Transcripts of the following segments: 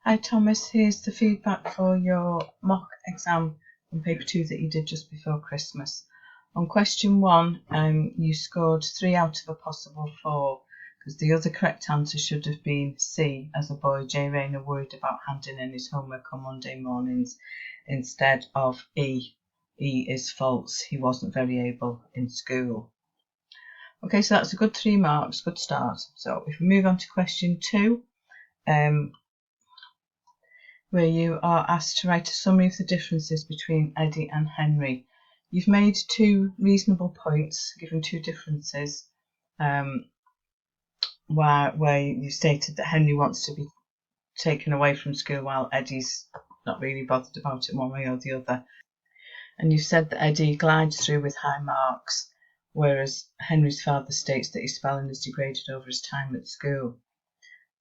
Hi Thomas, here's the feedback for your mock exam on paper 2 that you did just before Christmas. On question 1, you scored 3 out of a possible 4 because the other correct answer should have been C, as a boy J. Rayner worried about handing in his homework on Monday mornings, instead of E. E is false, he wasn't very able in school. Okay, so that's a good 3 marks, good start. So if we move on to question 2, where you are asked to write a summary of the differences between Eddie and Henry. You've made 2 reasonable points, given 2 differences, where you stated that Henry wants to be taken away from school while Eddie's not really bothered about it one way or the other. And you've said that Eddie glides through with high marks, whereas Henry's father states that his spelling has degraded over his time at school.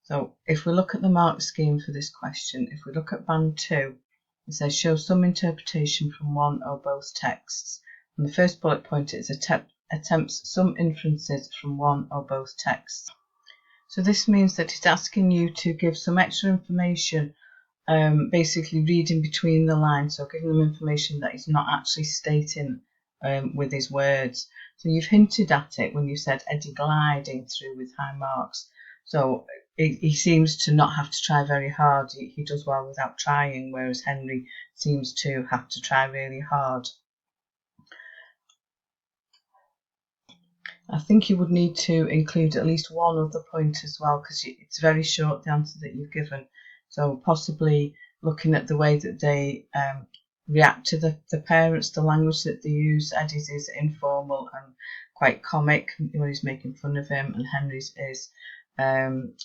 So if we look at the mark scheme for this question, if we look at band 2, it says show some interpretation from one or both texts. And the first bullet point is attempts some inferences from one or both texts. So this means that it's asking you to give some extra information, basically reading between the lines, so giving them information that he's not actually stating with his words. So you've hinted at it when you said Eddie gliding through with high marks. So he seems to not have to try very hard. He does well without trying, whereas Henry seems to have to try really hard. I think you would need to include at least one other point as well, because it's very short, the answer that you've given. So possibly looking at the way that they react to the parents, the language that they use. Eddie's is informal and quite comic when he's making fun of him, and Henry's is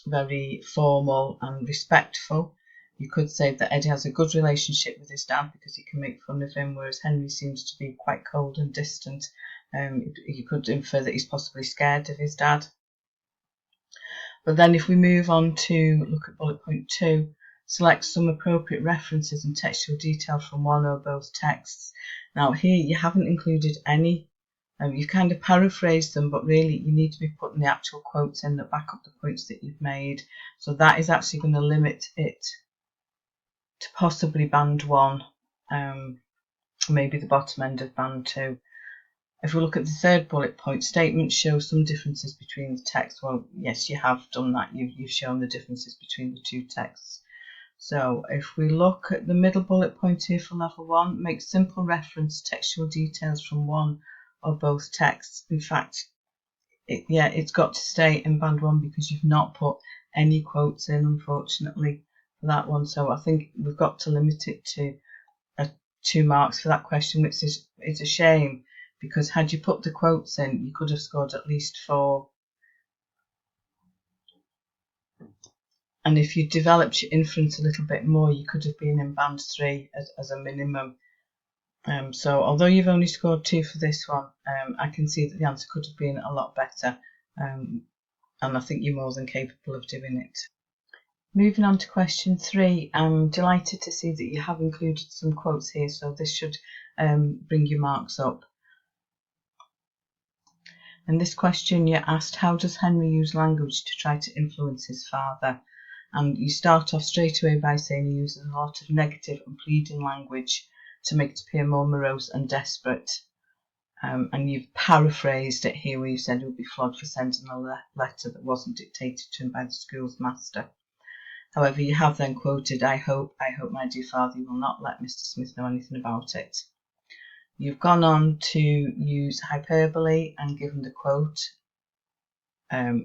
very formal and respectful. You could say that Eddie has a good relationship with his dad because he can make fun of him, whereas Henry seems to be quite cold and distant. You could infer that he's possibly scared of his dad. But then if we move on to look at bullet point 2, select some appropriate references and textual detail from one or both texts. Now here you haven't included any. You've kind of paraphrased them, but really you need to be putting the actual quotes in that back up the points that you've made. So that is actually going to limit it to possibly band 1, maybe the bottom end of band 2. If we look at the third bullet point, statements show some differences between the texts. Well, yes, you have done that. You've shown the differences between the 2 texts. So if we look at the middle bullet point here for level 1, make simple reference to textual details from one or both texts. In fact, it's got to stay in band 1 because you've not put any quotes in, unfortunately, for that one. So I think we've got to limit it to 2 marks for that question, which is a shame, because had you put the quotes in, you could have scored at least 4. And if you developed your inference a little bit more, you could have been in band 3 as a minimum. So although you've only scored 2 for this one, I can see that the answer could have been a lot better, and I think you're more than capable of doing it. Moving on to question 3, I'm delighted to see that you have included some quotes here, so this should bring your marks up. In this question you're asked, how does Henry use language to try to influence his father? And you start off straight away by saying he uses a lot of negative and pleading language to make it appear more morose and desperate. And you've paraphrased it here where you said he would be flogged for sending a letter that wasn't dictated to him by the school's master. However, you have then quoted, I hope my dear father will not let Mr. Smith know anything about it. You've gone on to use hyperbole and given the quote,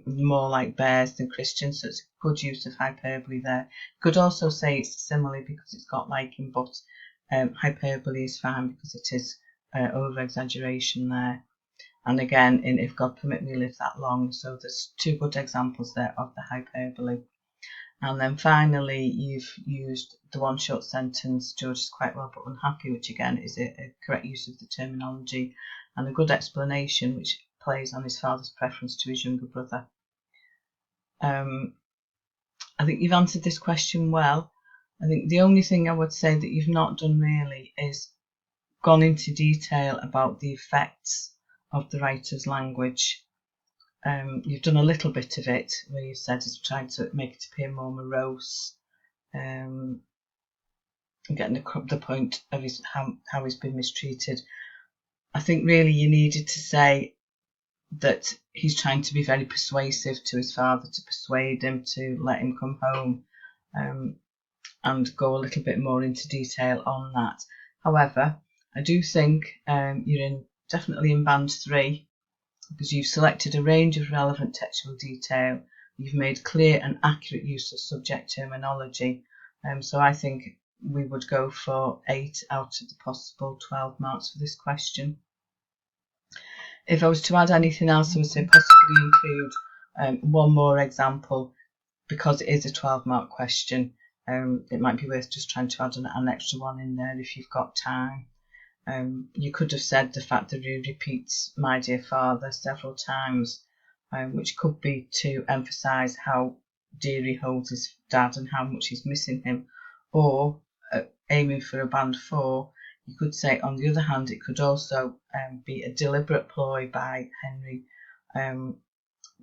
more like bears than Christians, so it's a good use of hyperbole there. You could also say it's simile because it's got liking, but hyperbole is fine because it is over exaggeration there. And again, in If God Permit Me Live That Long, so there's 2 good examples there of the hyperbole. And then finally, you've used the one short sentence, George is quite well but unhappy, which again is a correct use of the terminology, and a good explanation which plays on his father's preference to his younger brother. I think you've answered this question well. I think the only thing I would say that you've not done really is gone into detail about the effects of the writer's language. You've done a little bit of it where you said he's trying to make it appear more morose, getting the point of how he's been mistreated. I think really you needed to say that he's trying to be very persuasive to his father to persuade him to let him come home, and go a little bit more into detail on that. However, I do think you're definitely in band 3, because you've selected a range of relevant textual detail. You've made clear and accurate use of subject terminology. So I think we would go for 8 out of the possible 12 marks for this question. If I was to add anything else, I would say possibly include one more example, because it is a 12-mark question. It might be worth just trying to add an extra one in there if you've got time. You could have said the fact that he repeats "my dear father" several times, which could be to emphasise how dear he holds his dad and how much he's missing him. Or, aiming for a band 4, you could say, on the other hand, it could also be a deliberate ploy by Henry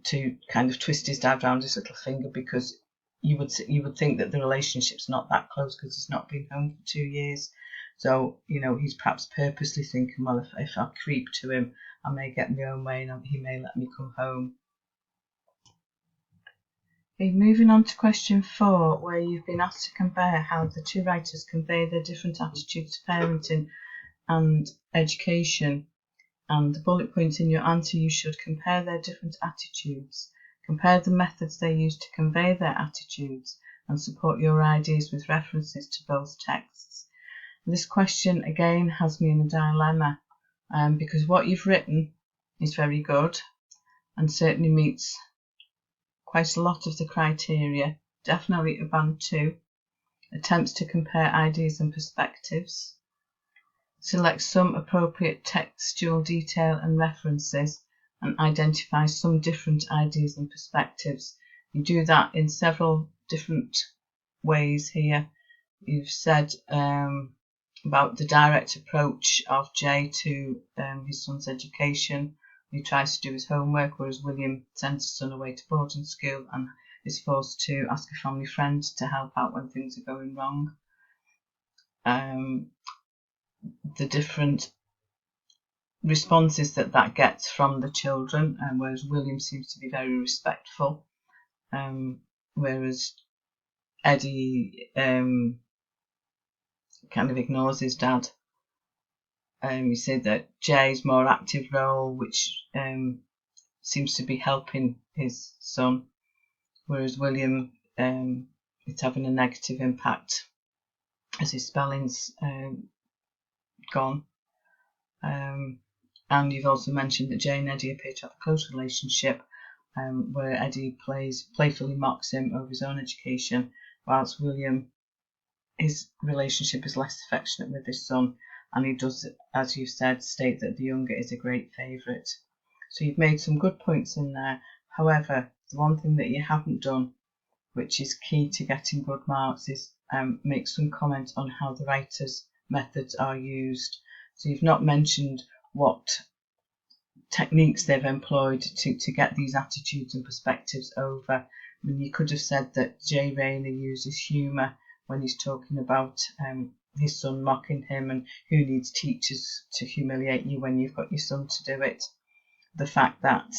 to kind of twist his dad round his little finger, because you would think that the relationship's not that close because he's not been home for 2 years. So, he's perhaps purposely thinking, well, if I creep to him, I may get my own way and he may let me come home. Okay, moving on to question 4, where you've been asked to compare how the two writers convey their different attitudes to parenting and education. And the bullet points in your answer, you should compare their different attitudes, compare the methods they use to convey their attitudes, and support your ideas with references to both texts. This question again has me in a dilemma, because what you've written is very good and certainly meets quite a lot of the criteria, definitely a band 2, attempts to compare ideas and perspectives, select some appropriate textual detail and references, and identify some different ideas and perspectives. You do that in several different ways here. You've said about the direct approach of Jay to his son's education. He tries to do his homework, whereas William sends his son away to boarding school and is forced to ask a family friend to help out when things are going wrong. The different responses that gets from the children, whereas William seems to be very respectful, whereas Eddie kind of ignores his dad. You say that Jay's more active role, which seems to be helping his son, whereas William is having a negative impact as his spelling's gone. And you've also mentioned that Jay and Eddie appear to have a close relationship, where Eddie playfully mocks him over his own education, whilst William, his relationship is less affectionate with his son, and he does, as you've said, state that the younger is a great favourite. So you've made some good points in there. However, the one thing that you haven't done, which is key to getting good marks, is make some comment on how the writer's methods are used. So you've not mentioned what techniques they've employed to get these attitudes and perspectives over. I mean, you could have said that Jay Rayner uses humour when he's talking about his son mocking him, and who needs teachers to humiliate you when you've got your son to do it. The fact that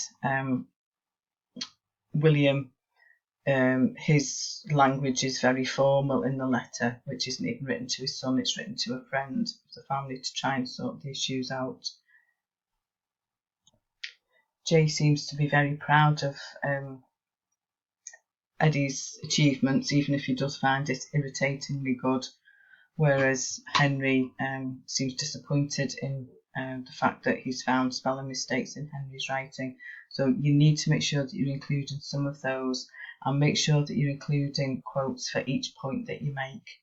William, his language is very formal in the letter, which isn't even written to his son, it's written to a friend of the family to try and sort the issues out. Jay seems to be very proud of Eddie's achievements, even if he does find it irritatingly good, whereas Henry seems disappointed in the fact that he's found spelling mistakes in Henry's writing. So you need to make sure that you're including some of those, and make sure that you're including quotes for each point that you make.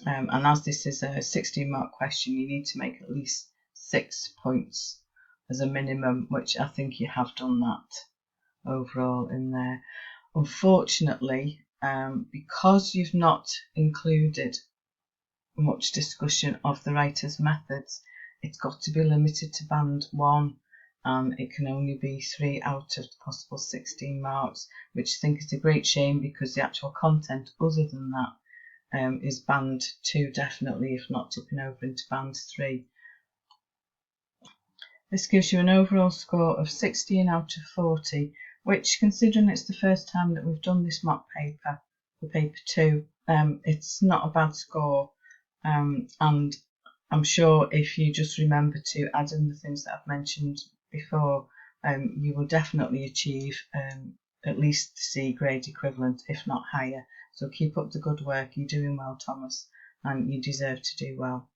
And as this is a 16-mark question, you need to make at least 6 points as a minimum, which I think you have done that overall in there. Unfortunately, because you've not included much discussion of the writer's methods, it's got to be limited to band 1, and it can only be 3 out of the possible 16 marks, which I think is a great shame, because the actual content other than that is band 2 definitely, if not tipping over into band 3. This gives you an overall score of 16 out of 40, which, considering it's the first time that we've done this mock paper, for paper 2, it's not a bad score. And I'm sure if you just remember to add in the things that I've mentioned before, you will definitely achieve at least the C grade equivalent, if not higher. So keep up the good work. You're doing well, Thomas, and you deserve to do well.